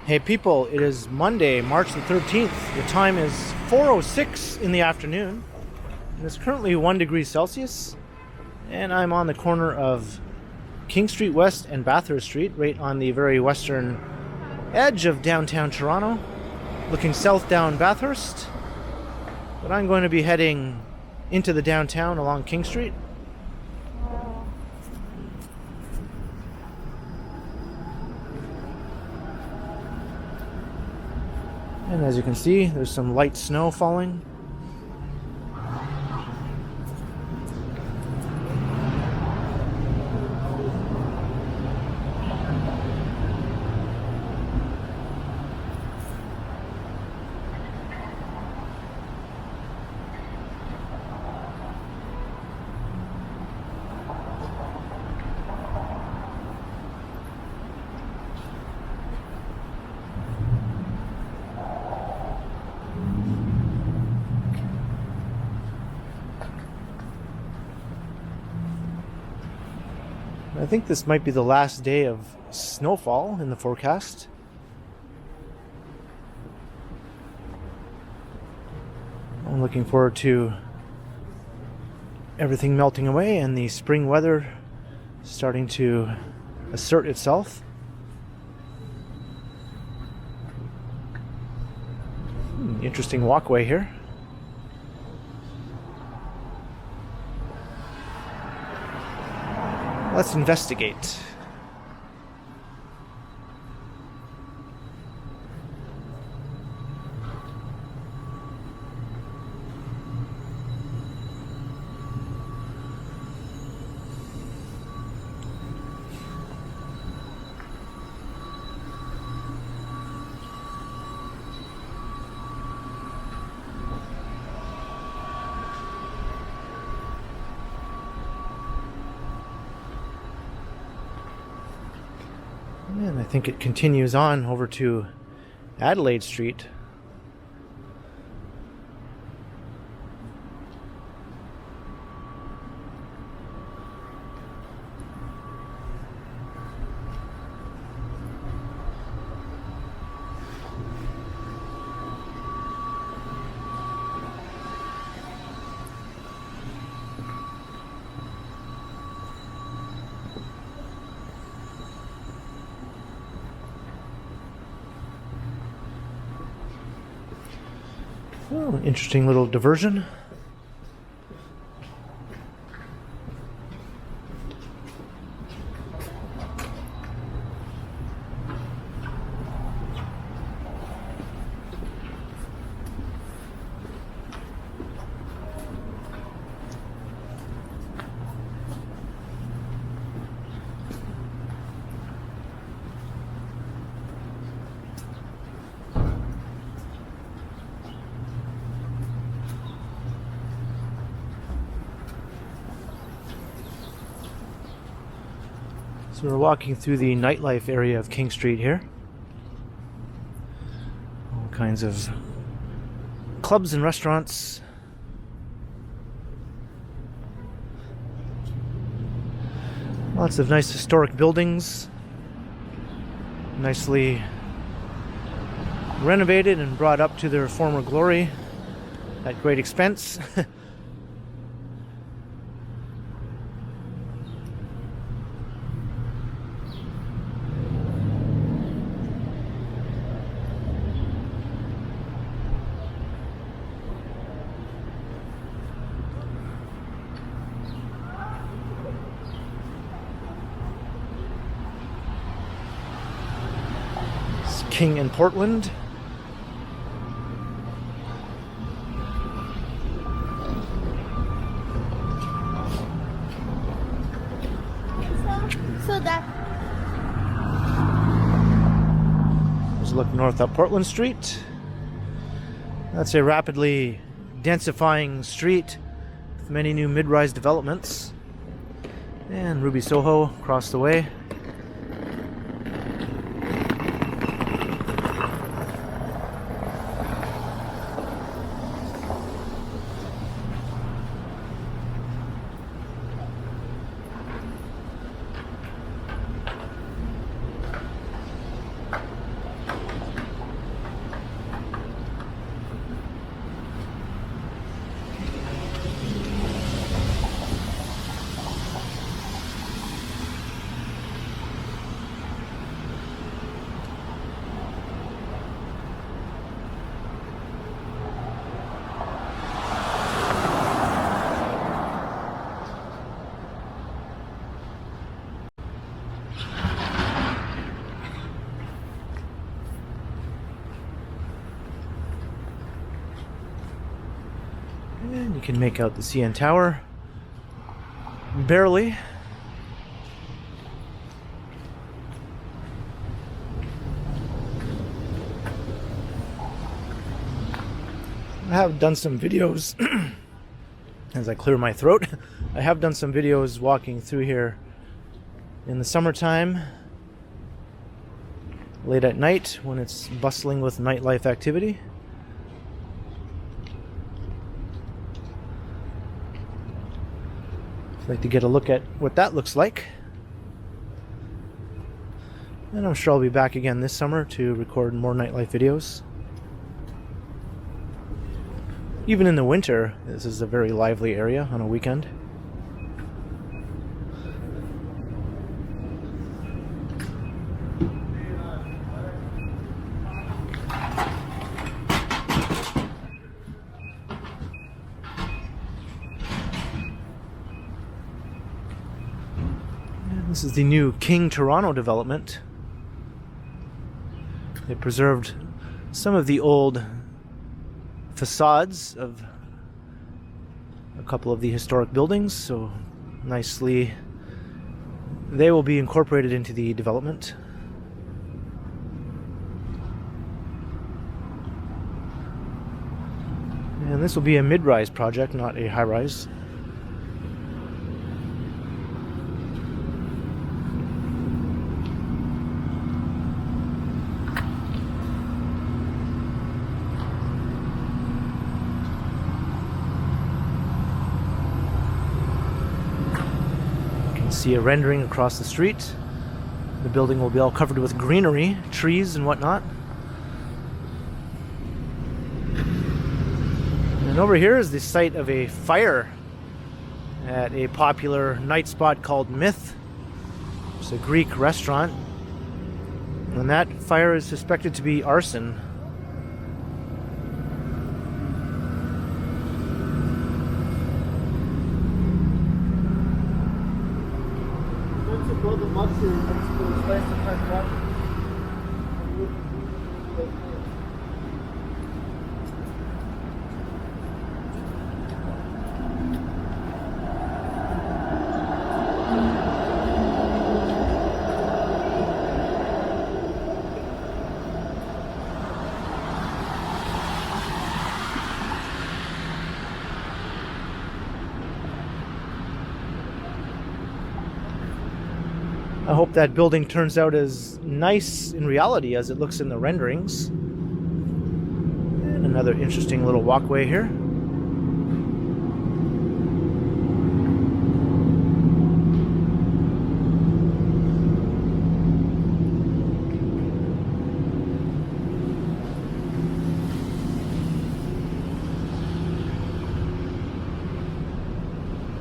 Hey people, it is Monday, March the 13th. The time is 4:06 in the afternoon. And it's currently 1 degree Celsius. And I'm on the corner of King Street West and Bathurst Street, right on the very western edge of downtown Toronto, looking south down Bathurst. But I'm going to be heading into the downtown along King Street. And as you can see, there's some light snow falling. I think this might be the last day of snowfall in the forecast. I'm looking forward to everything melting away and the spring weather starting to assert itself. Interesting walkway here. Let's investigate. And I think it continues on over to Adelaide Street. Oh, interesting little diversion. So we're walking through the nightlife area of King Street here. All kinds of clubs and restaurants. Lots of nice historic buildings. Nicely renovated and brought up to their former glory at great expense. King and Portland. So that Let's look north up Portland Street. That's a rapidly densifying street with many new mid-rise developments. And Ruby Soho across the way. You can make out the CN Tower. Barely. I have done some videos as I clear my throat. I have done some videos walking through here in the summertime, late at night when it's bustling with nightlife activity. I'd like to get a look at what that looks like. And I'm sure I'll be back again this summer to record more nightlife videos. Even in the winter, this is a very lively area on a weekend. And this is the new King Toronto development. They preserved some of the old facades of a couple of the historic buildings, so nicely they will be incorporated into the development. And this will be a mid-rise project, not a high-rise. See a rendering across the street. The building will be all covered with greenery, trees and whatnot. And over here is the site of a fire at a popular night spot called Myth. It's a Greek restaurant. And that fire is suspected to be arson. I hope that building turns out as nice in reality as it looks in the renderings. And another interesting little walkway here.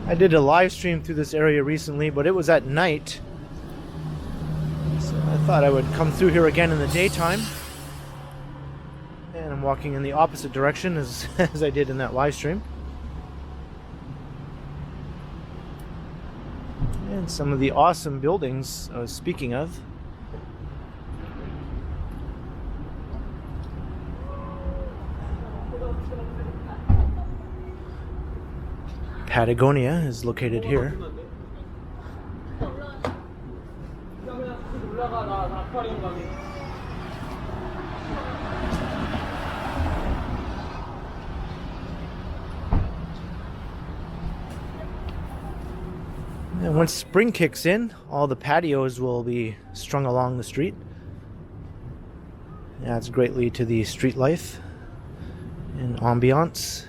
I did a live stream through this area recently, but it was at night. I thought I would come through here again in the daytime. And I'm walking in the opposite direction as I did in that live stream. And some of the awesome buildings I was speaking of. Patagonia is located here. And once spring kicks in, all the patios will be strung along the street. Adds greatly to the street life and ambiance.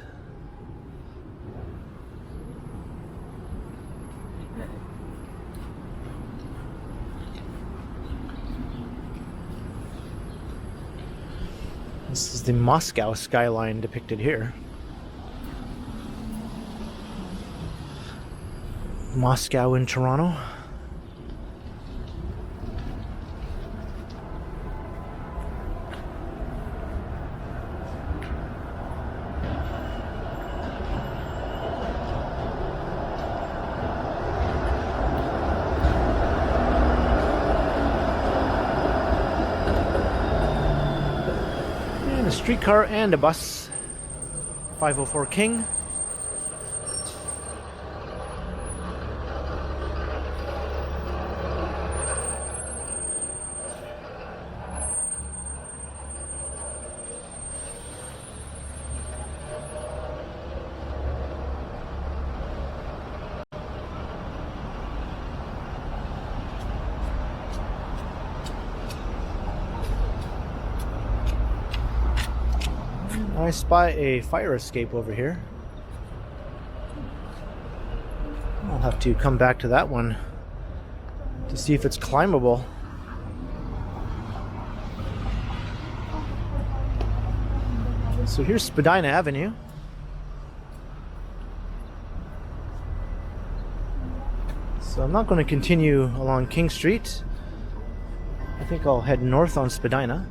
This is the Moscow skyline depicted here. Moscow in Toronto. A streetcar and a bus. 504 King. I spy a fire escape over here. I'll have to come back to that one to see if it's climbable. So here's Spadina Avenue. So I'm not going to continue along King Street. I think I'll head north on Spadina.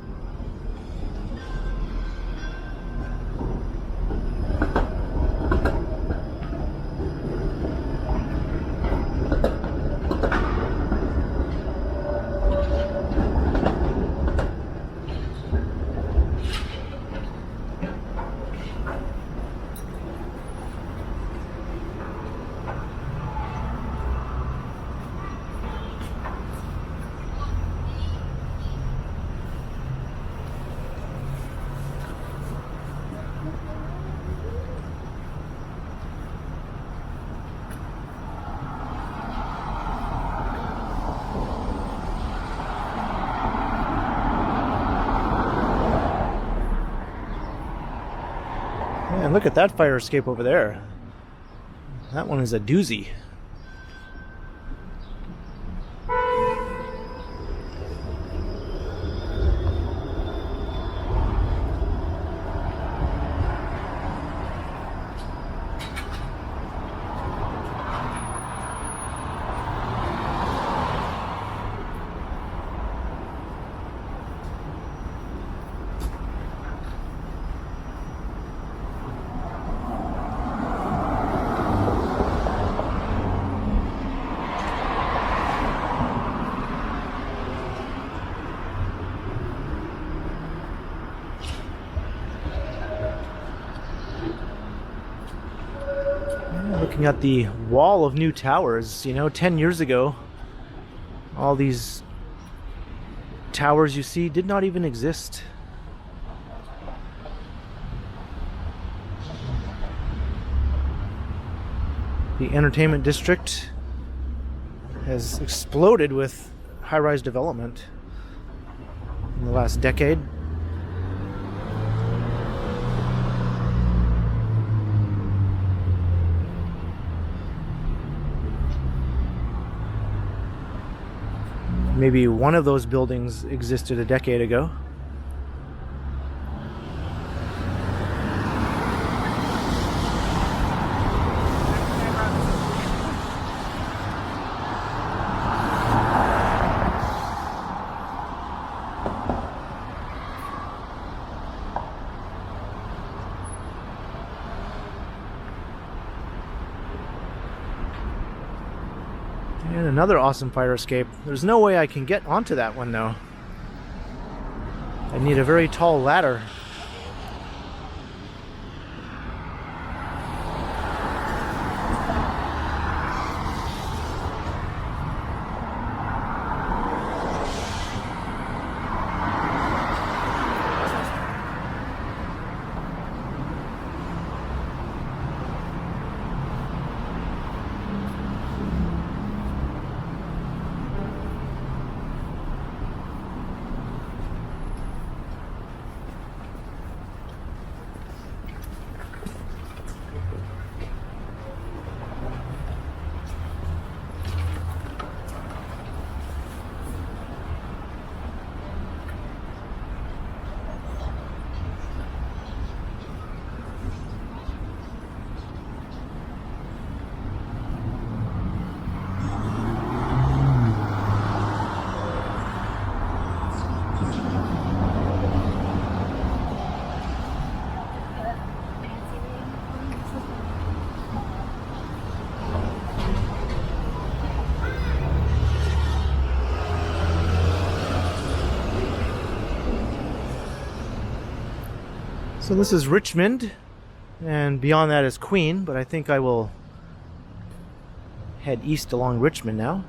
Man, look at that fire escape over there. That one is a doozy. Looking at the wall of new towers, 10 years ago, all these towers you see did not even exist. The entertainment district has exploded with high-rise development in the last decade. Maybe one of those buildings existed a decade ago. And another awesome fire escape. There's no way I can get onto that one though. I need a very tall ladder. So this is Richmond, and beyond that is Queen, but I think I will head east along Richmond now.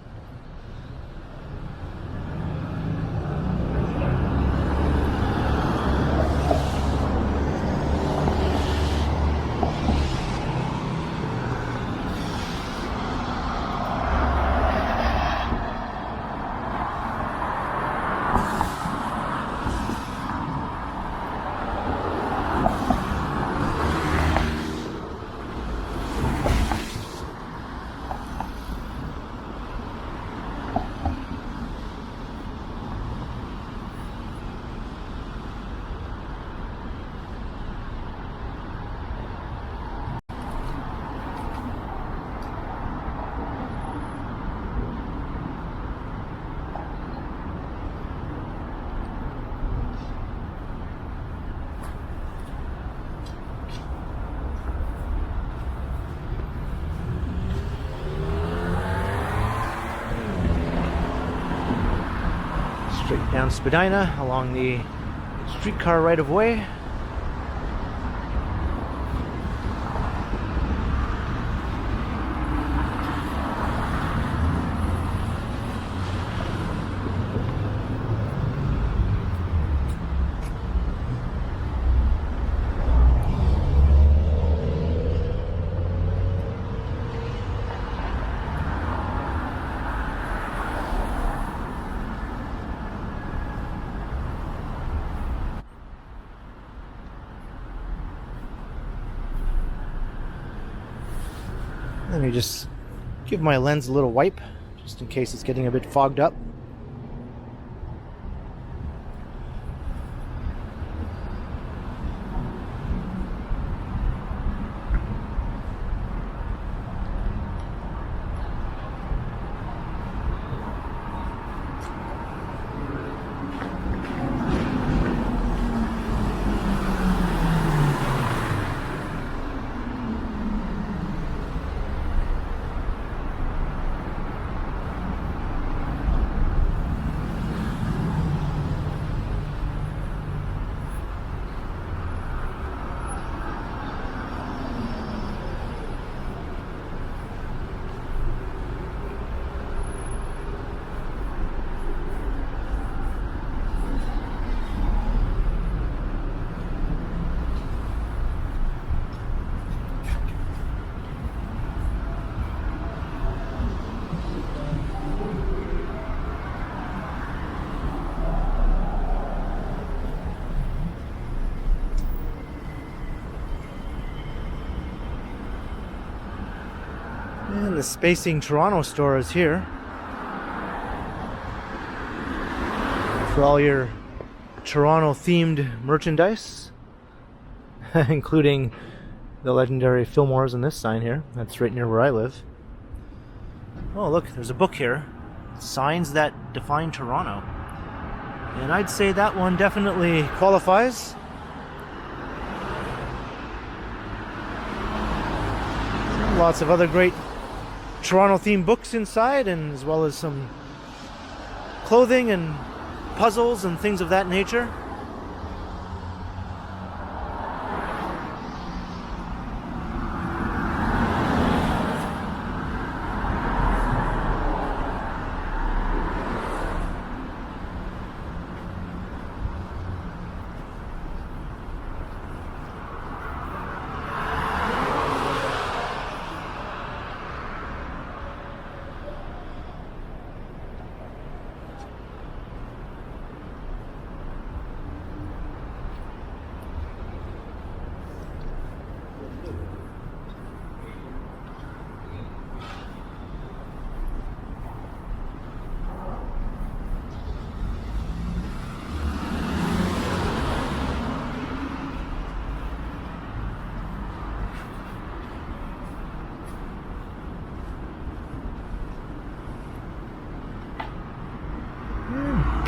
Straight down Spadina along the streetcar right of way. Let me just give my lens a little wipe, just in case it's getting a bit fogged up. And the Spacing Toronto store is here for all your Toronto themed merchandise, including the legendary Fillmore's and this sign here. That's right near where I live. Oh, look, there's a book here. Signs That Define Toronto. And I'd say that one definitely qualifies. Lots of other great Toronto-themed books inside, and as well as some clothing and puzzles and things of that nature.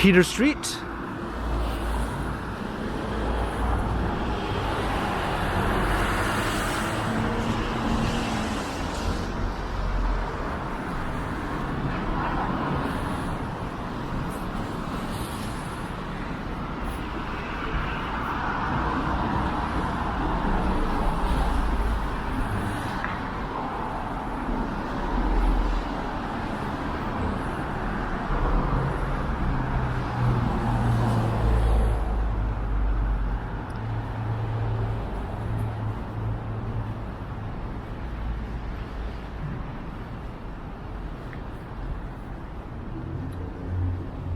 Peter Street.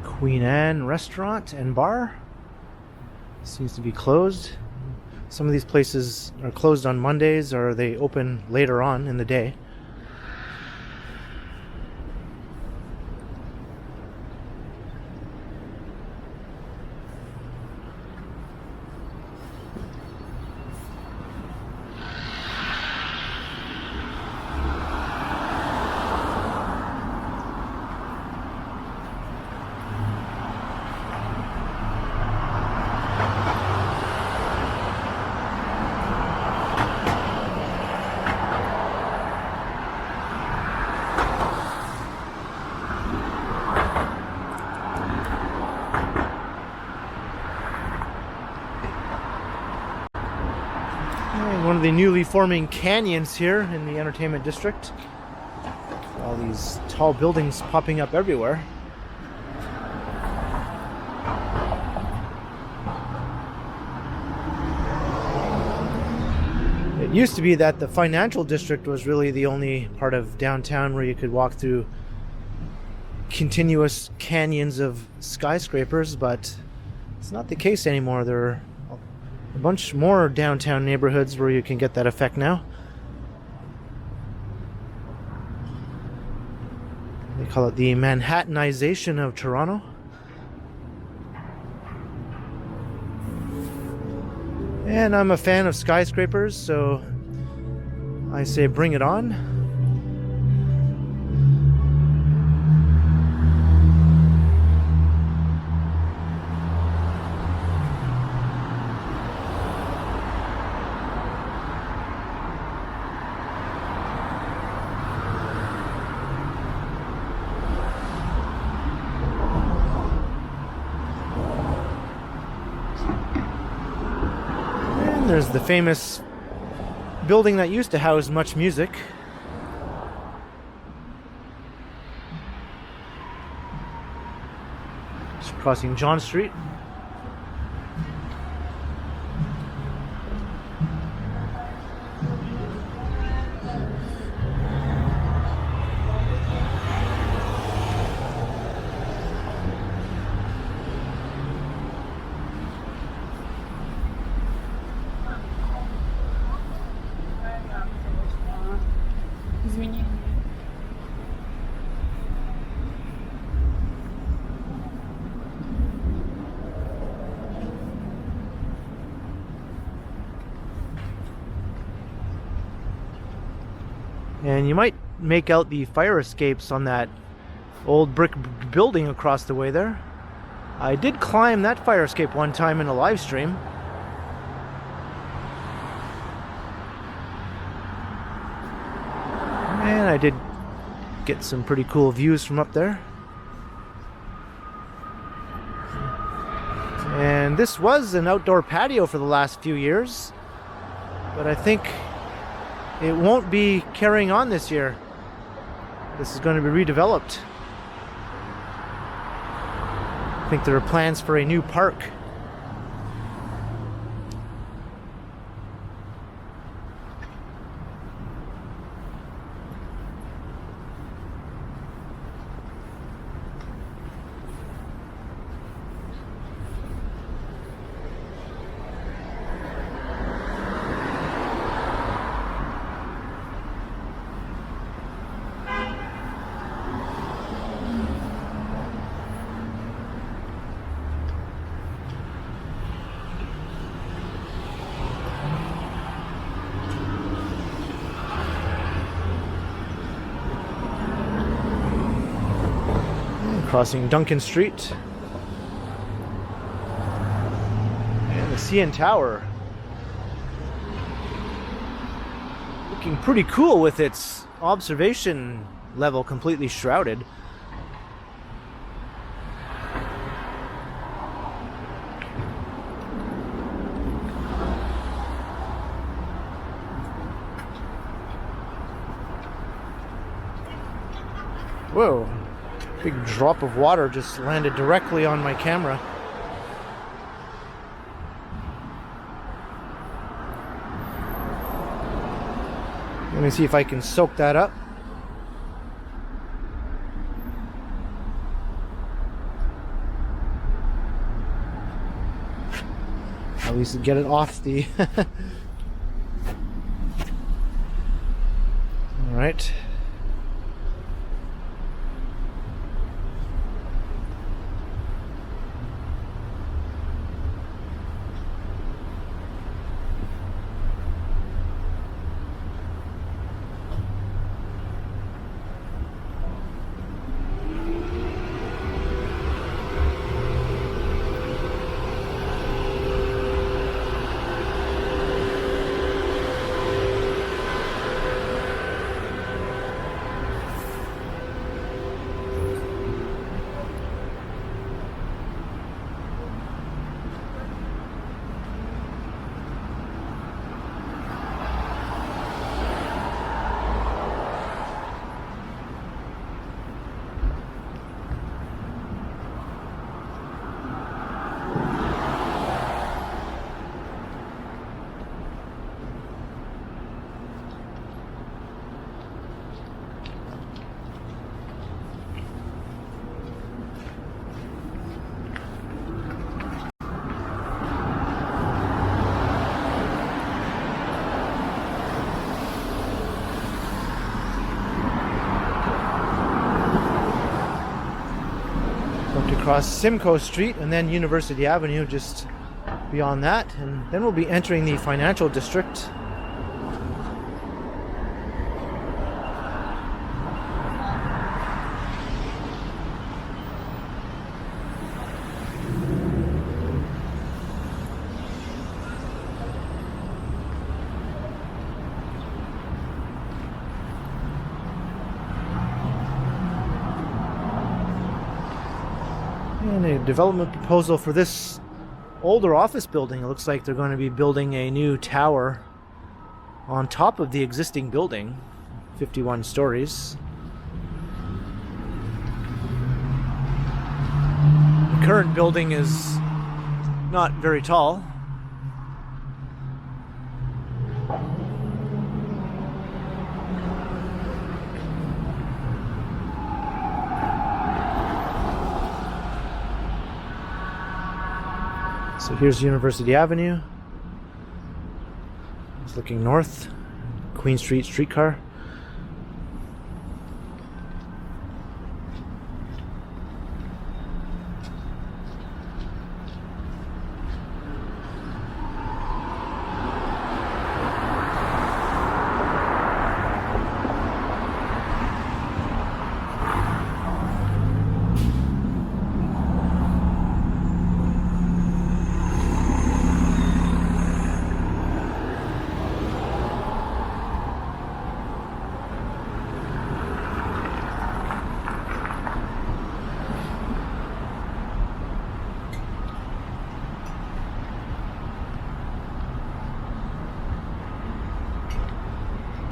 Queen Anne Restaurant and Bar seems to be closed. Some of these places are closed on Mondays, or they open later on in the day. one of the newly forming canyons here in the entertainment district. All these tall buildings popping up everywhere. It used to be that the financial district was really the only part of downtown where you could walk through continuous canyons of skyscrapers, but it's not the case anymore. There are a bunch more downtown neighborhoods where you can get that effect now. They call it the Manhattanization of Toronto. And I'm a fan of skyscrapers, so I say bring it on. There's the famous building that used to house Much Music. Just crossing John Street. And you might make out the fire escapes on that old brick building across the way there. I did climb that fire escape one time in a live stream. And I did get some pretty cool views from up there. And this was an outdoor patio for the last few years, but I think it won't be carrying on this year. This is going to be redeveloped. I think there are plans for a new park. Crossing Duncan Street. And the CN Tower. Looking pretty cool with its observation level completely shrouded. Whoa. Big drop of water just landed directly on my camera. Let me see if I can soak that up. At least get it off the... All right. Going to cross Simcoe Street and then University Avenue just beyond that, and then we'll be entering the financial district. And a development proposal for this older office building. It looks like they're going to be building a new tower on top of the existing building, 51 stories. The current building is not very tall. So here's University Avenue. It's looking north. Queen Street streetcar.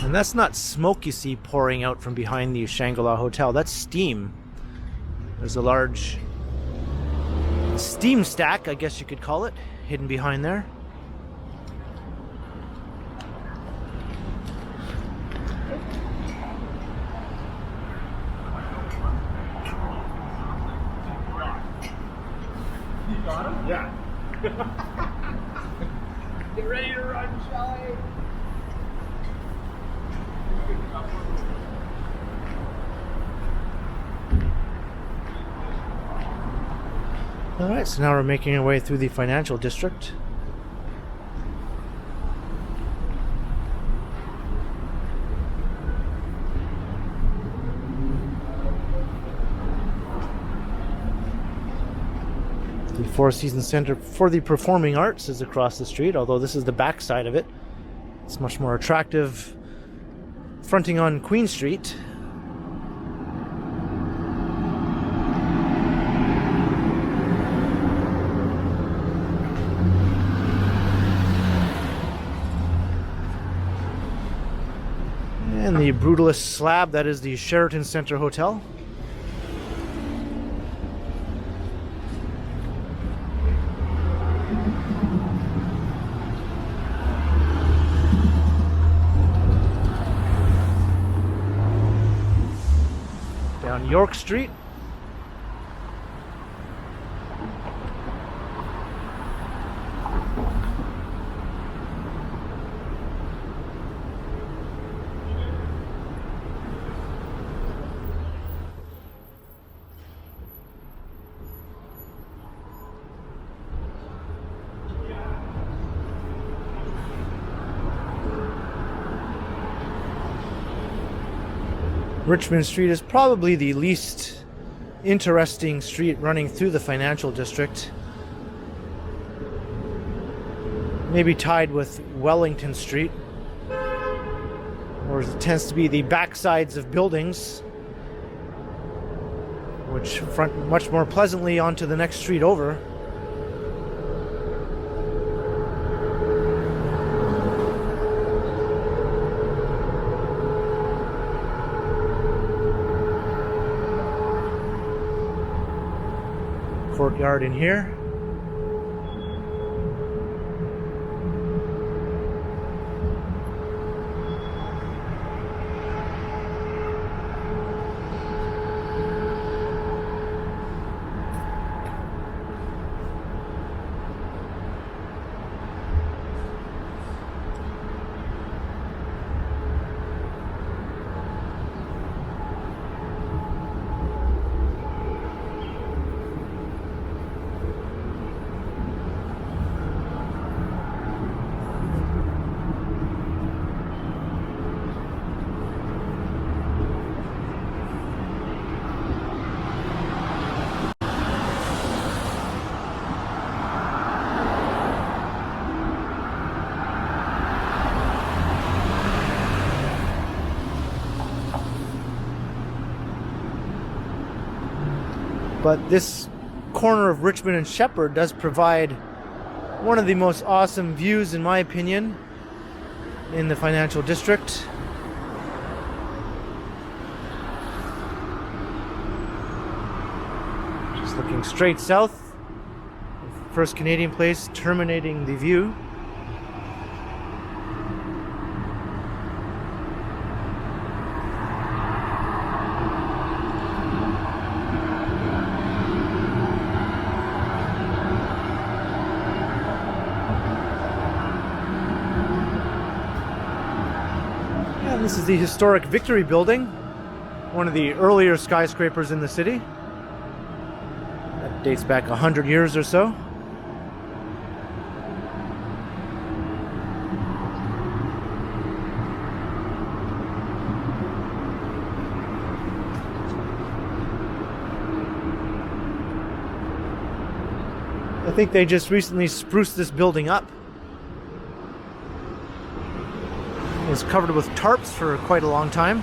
And that's not smoke you see pouring out from behind the Shangri-La Hotel. That's steam. There's a large steam stack, I guess you could call it, hidden behind there. You got him? Yeah. Get ready to run, Shelly. Alright, so now we're making our way through the financial district. The Four Seasons Center for the Performing Arts is across the street, although this is the back side of it. It's much more attractive, fronting on Queen Street. And the brutalist slab, that is the Sheraton Centre Hotel. Down York Street. Richmond Street is probably the least interesting street running through the financial district. Maybe tied with Wellington Street, or it tends to be the backsides of buildings, which front much more pleasantly onto the next street over. Courtyard in here. But this corner of Richmond and Shepherd does provide one of the most awesome views, in my opinion, in the financial district. Just looking straight south, First Canadian Place terminating the view. This is the historic Victory Building, one of the earlier skyscrapers in the city. That dates back 100 years or so. I think they just recently spruced this building up. It was covered with tarps for quite a long time.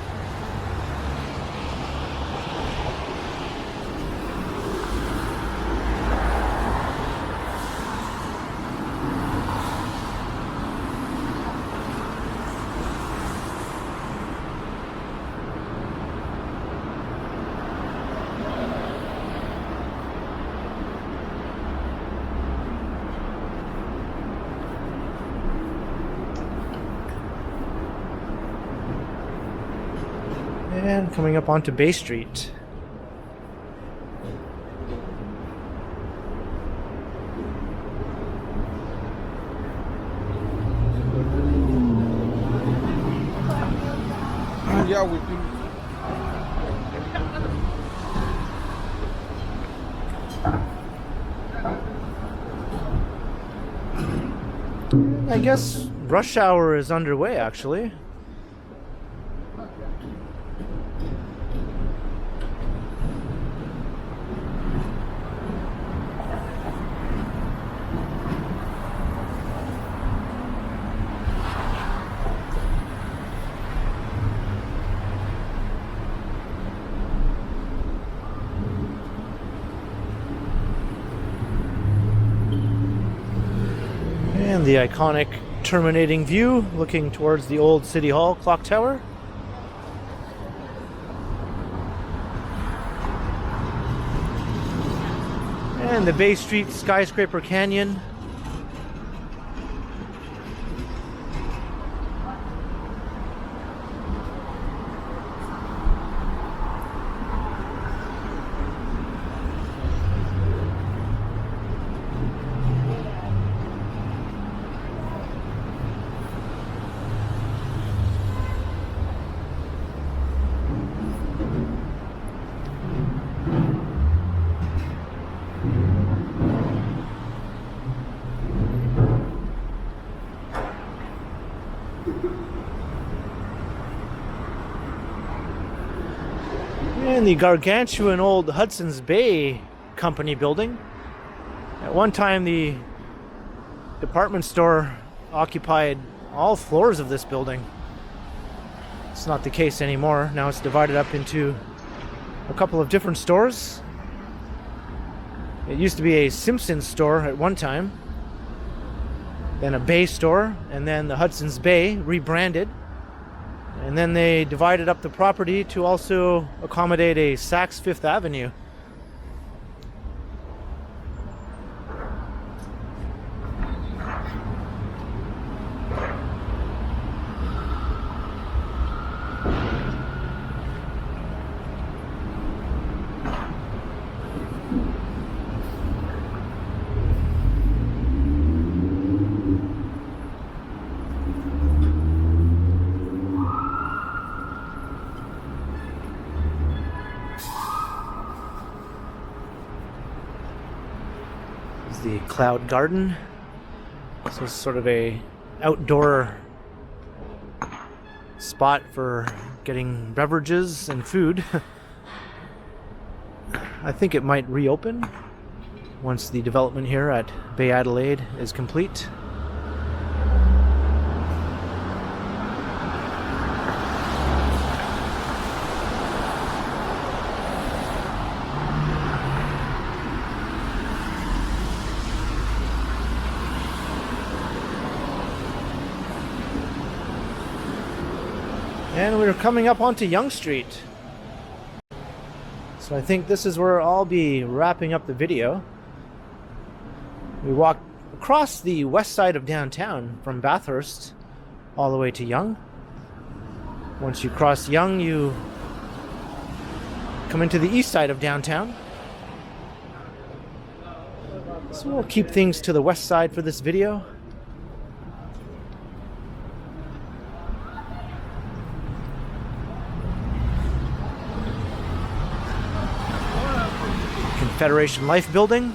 And coming up onto Bay Street. Yeah, we do. I guess rush hour is underway, actually. And the iconic terminating view looking towards the old City Hall clock tower. And the Bay Street skyscraper canyon. And the gargantuan old Hudson's Bay Company building. At one time, the department store occupied all floors of this building. It's not the case anymore. Now it's divided up into a couple of different stores. It used to be a Simpsons store at one time, then a Bay store, and then the Hudson's Bay rebranded. And then they divided up the property to also accommodate a Saks Fifth Avenue. The Cloud Garden. So it's sort of a outdoor spot for getting beverages and food. I think it might reopen once the development here at Bay Adelaide is complete. And we're coming up onto Yonge Street. So I think this is where I'll be wrapping up the video. We walked across the west side of downtown from Bathurst all the way to Yonge. Once you cross Yonge, you come into the east side of downtown. So we'll keep things to the west side for this video. Confederation Life Building.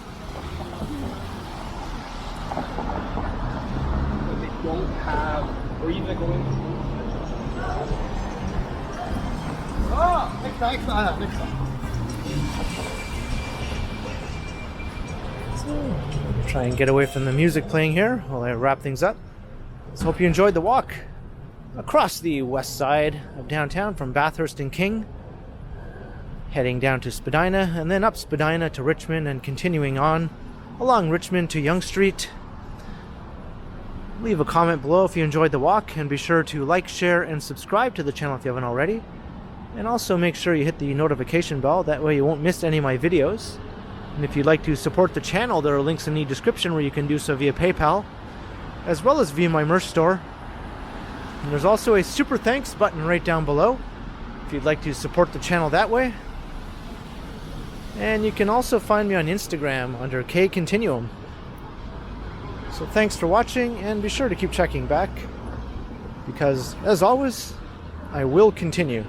They don't have, or even going. Oh, next time. So, try and get away from the music playing here while I wrap things up. So hope you enjoyed the walk across the west side of downtown from Bathurst and King, heading down to Spadina and then up Spadina to Richmond and continuing on along Richmond to Yonge Street. Leave a comment below if you enjoyed the walk, and be sure to like, share, and subscribe to the channel if you haven't already. And also make sure you hit the notification bell, that way you won't miss any of my videos. And if you'd like to support the channel, there are links in the description where you can do so via PayPal, as well as via my merch store. And there's also a super thanks button right down below if you'd like to support the channel that way. And you can also find me on Instagram under KContinuum. So thanks for watching, and be sure to keep checking back, because as always, I will continue.